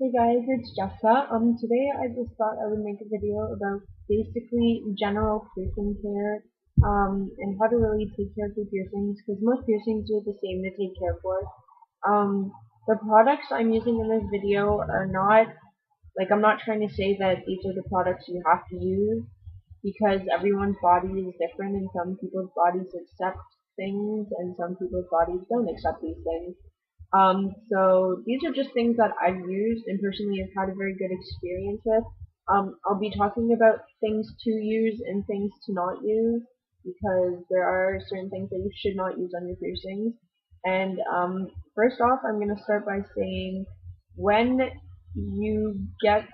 Hey guys, it's Jessica. Today I just thought I would make a video about basically general piercing care, and how to really take care of your piercings, because most piercings are the same to take care for. The products I'm using in this video are not, I'm not trying to say that these are the products you have to use, because everyone's body is different and some people's bodies accept things and some people's bodies don't accept these things. So these are just things that I've used and personally have had a very good experience with. I'll be talking about things to use and things to not use, because there are certain things that you should not use on your piercings. And first off, I'm going to start by saying, when you get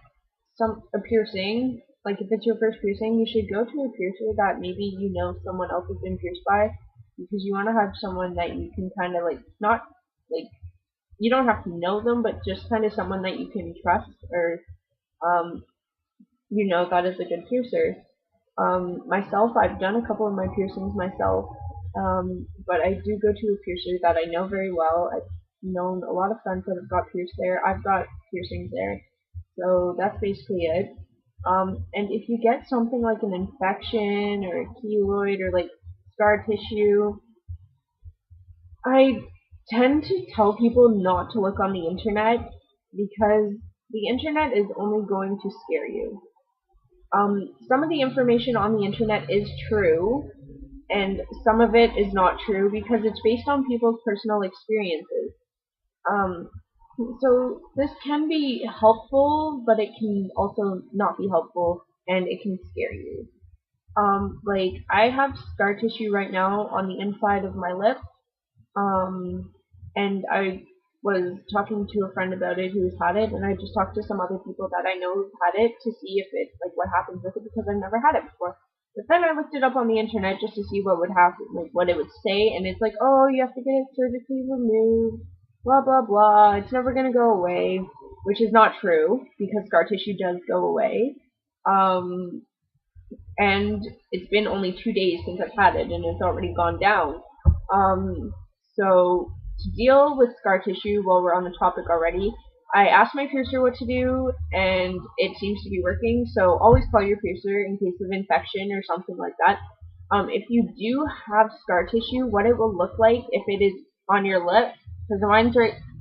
a piercing, like if it's your first piercing, you should go to a piercer that maybe you know someone else has been pierced by, because you want to have someone that you can kind of not like you don't have to know them, but just kind of someone that you can trust, or um, that is a good piercer. Myself, I've done a couple of my piercings myself, but I do go to a piercer that I know very well. I've known a lot of friends that have got pierced there. I've got piercings there, so that's basically it. And if you get something like an infection or a keloid or like scar tissue, I tend to tell people not to look on the internet, because the internet is only going to scare you. Some of the information on the internet is true, and some of it is not true because it's based on people's personal experiences. So this can be helpful, but it can also not be helpful, and it can scare you. I have scar tissue right now on the inside of my lip, and I was talking to a friend about it who's had it, and I just talked to some other people that I know who've had it to see if it, what happens with it, because I've never had it before. But then I looked it up on the internet just to see what would happen, what it would say, and it's like, oh, you have to get it surgically removed, blah blah blah, it's never gonna go away, which is not true, because scar tissue does go away. And it's been only 2 days since I've had it, and it's already gone down. So to deal with scar tissue, while we're on the topic already, I asked my piercer what to do, and it seems to be working. So always call your piercer in case of infection or something like that. If you do have scar tissue, what it will look like if it is on your lip, because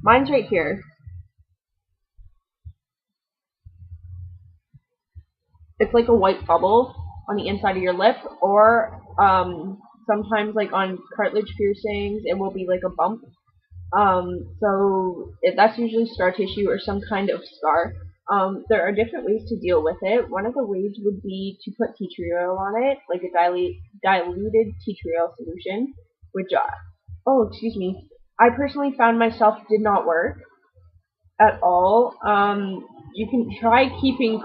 mine's right here. It's like a white bubble on the inside of your lip, or sometimes on cartilage piercings, it will be like a bump. That's usually scar tissue or some kind of scar. There are different ways to deal with it. One of the ways would be to put tea tree oil on it, like a diluted tea tree oil solution, which, excuse me, I personally found myself did not work at all. You can try keep it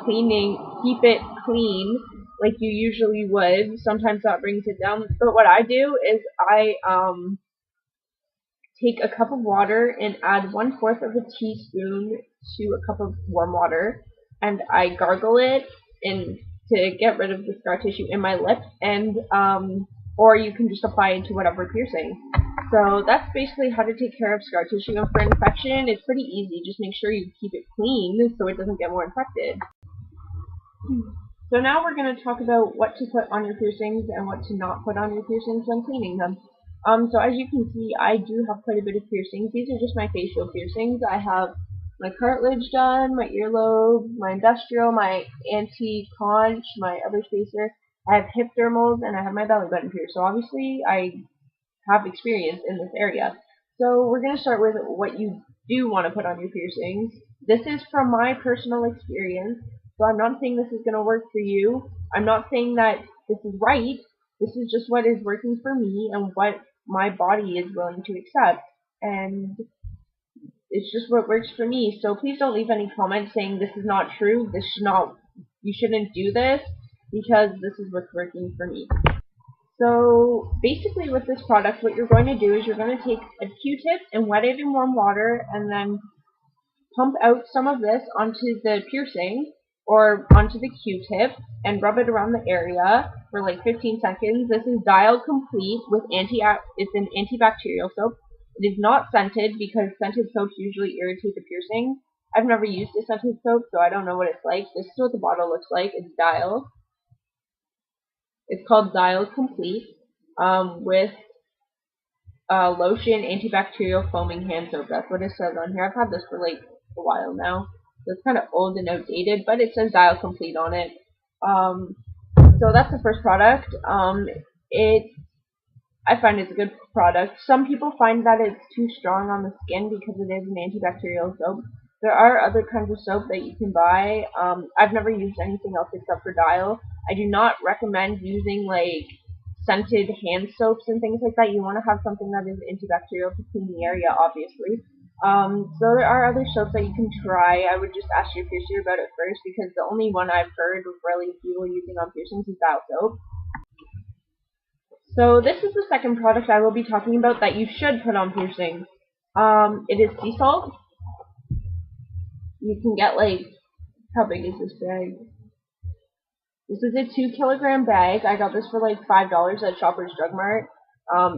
clean like you usually would. Sometimes that brings it down, but what I do is I take a cup of water and add 1/4 of a teaspoon to a cup of warm water, and I gargle it to get rid of the scar tissue in my lip, and or you can just apply it to whatever piercing. So that's basically how to take care of scar tissue. And for infection, it's pretty easy. Just make sure you keep it clean so it doesn't get more infected. So now we're going to talk about what to put on your piercings and what to not put on your piercings when cleaning them. So as you can see, I do have quite a bit of piercings. These are just my facial piercings. I have my cartilage done, my earlobe, my industrial, my anti-conch, my other spacer. I have hip dermals, and I have my belly button pierced. So obviously I have experience in this area. So we're going to start with what you do want to put on your piercings. This is from my personal experience, so I'm not saying this is going to work for you. I'm not saying that this is right. This is just what is working for me and what my body is willing to accept, and it's just what works for me. So please don't leave any comments saying this is not true, you shouldn't do this, because this is what's working for me. So basically with this product, what you're going to do is you're going to take a Q-tip and wet it in warm water, and then pump out some of this onto the piercing or onto the Q-tip and rub it around the area for like 15 seconds. This is Dial Complete with it's an antibacterial soap. It is not scented because scented soaps usually irritate the piercing. I've never used a scented soap, so I don't know what it's like. This is what the bottle looks like. It's Dial. It's called Dial Complete, with lotion, antibacterial foaming hand soap. That's what it says on here. I've had this for like a while now. So it's kind of old and outdated, but it says Dial Complete on it. So that's the first product. I find it's a good product. Some people find that it's too strong on the skin because it is an antibacterial soap. There are other kinds of soap that you can buy. I've never used anything else except for Dial. I do not recommend using like scented hand soaps and things like that. You want to have something that is antibacterial to clean the area, obviously. So there are other soaps that you can try. I would just ask your piercer about it first, because the only one I've heard of really people using on piercings is Dial soap. So this is the second product I will be talking about that you should put on piercings. It is sea salt. You can get like, how big is this bag? This is a 2-kilogram bag. I got this for like $5 at Shoppers Drug Mart.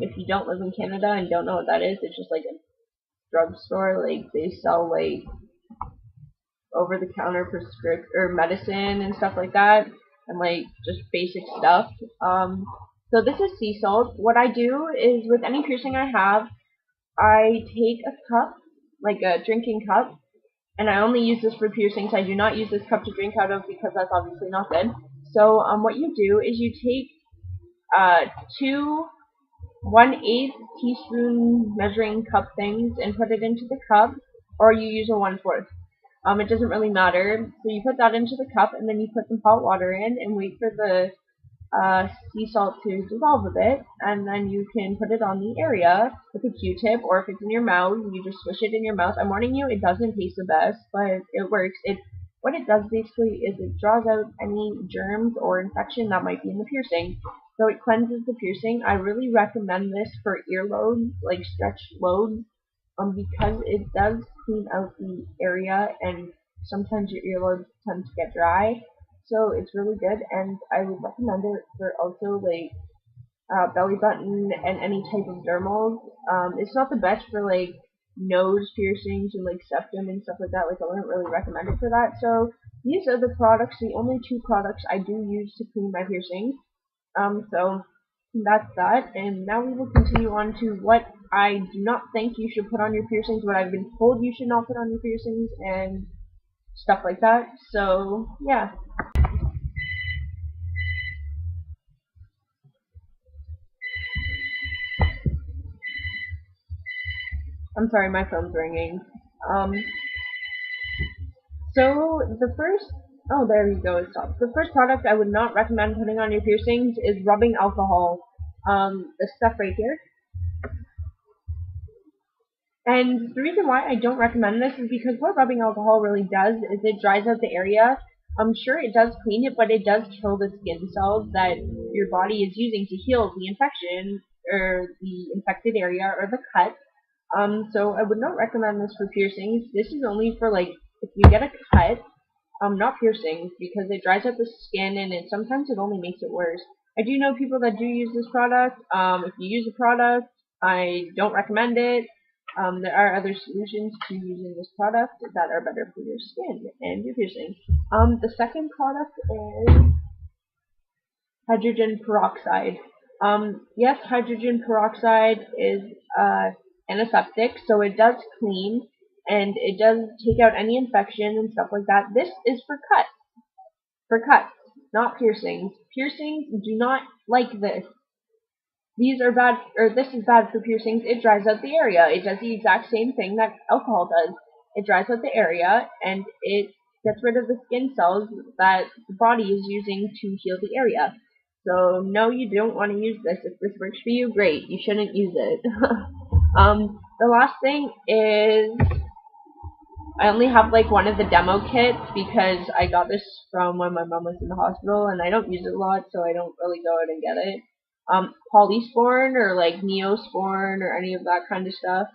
If you don't live in Canada and don't know what that is, it's just like a drugstore. Like they sell like over-the-counter prescription or medicine and stuff like that, and like just basic stuff. So this is sea salt. What I do is with any piercing I have, I take a cup, like a drinking cup, and I only use this for piercings. I do not use this cup to drink out of because that's obviously not good. So what you do is you take 2 1/8 teaspoon measuring cup things and put it into the cup, or you use a 1/4. It doesn't really matter. So you put that into the cup, and then you put some hot water in and wait for the sea salt to dissolve a bit, and then you can put it on the area with a Q-tip, or if it's in your mouth, you just swish it in your mouth. I'm warning you, it doesn't taste the best, but it works. What it does basically is it draws out any germs or infection that might be in the piercing, so it cleanses the piercing. I really recommend this for earlobes, like stretched lobes, because it does clean out the area, and sometimes your earlobes tend to get dry. So it's really good, and I would recommend it for also like belly button and any type of dermals. It's not the best for like nose piercings and like septum and stuff like that. Like I wouldn't really recommend it for that. So these are the products, the only 2 products I do use to clean my piercings. So that's that, and now we will continue on to what I do not think you should put on your piercings, what I've been told you should not put on your piercings, and stuff like that. So yeah. I'm sorry, my phone's ringing. Um, so the first, oh, there we go, it stopped. The first product I would not recommend putting on your piercings is rubbing alcohol. This stuff right here. And the reason why I don't recommend this is because what rubbing alcohol really does is it dries out the area. I'm sure it does clean it, but it does kill the skin cells that your body is using to heal the infection or the infected area or the cut. So I would not recommend this for piercings. This is only for like if you get a cut, not piercings, because it dries out the skin and sometimes it only makes it worse. I do know people that do use this product. If you use the product, I don't recommend it. There are other solutions to using this product that are better for your skin and your piercing. The second product is hydrogen peroxide. Yes, hydrogen peroxide is antiseptic, so it does clean and it does take out any infection and stuff like that. This is for cuts, not piercings. Piercings do not like this. These are bad, or this is bad for piercings. It dries out the area. It does the exact same thing that alcohol does. It dries out the area and it gets rid of the skin cells that the body is using to heal the area. So no, you don't want to use this. If this works for you, great. You shouldn't use it. The last thing is I only have like one of the demo kits because I got this from when my mom was in the hospital, and I don't use it a lot, so I don't really go out and get it. Polysporin or like Neosporin or any of that kind of stuff.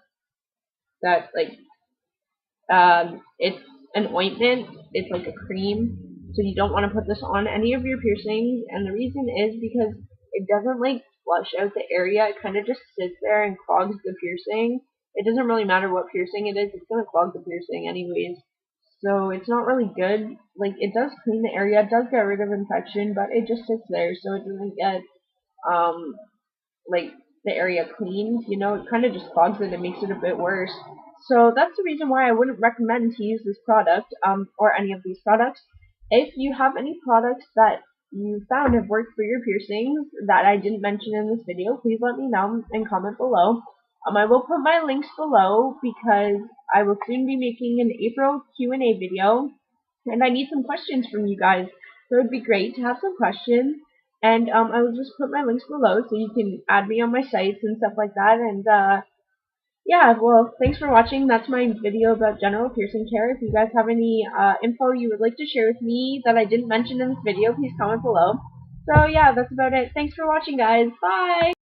That like it's an ointment. It's like a cream, so you don't want to put this on any of your piercings. And the reason is because it doesn't like flush out the area. It kind of just sits there and clogs the piercing. It doesn't really matter what piercing it is. It's gonna clog the piercing anyways. so it's not really good. Like, it does clean the area, it does get rid of infection, but it just sits there, so it doesn't get um like the area cleaned. You know, it kind of just clogs it and makes it a bit worse. So that's the reason why I wouldn't recommend to use this product, or any of these products. If you have any products that you found have worked for your piercings that I didn't mention in this video, please let me know and comment below. I will put my links below because I will soon be making an April Q&A video, and I need some questions from you guys. So it would be great to have some questions, and I will just put my links below so you can add me on my sites and stuff like that. And yeah, well, thanks for watching. That's my video about general piercing care. If you guys have any info you would like to share with me that I didn't mention in this video, please comment below. So yeah, that's about it. Thanks for watching, guys. Bye!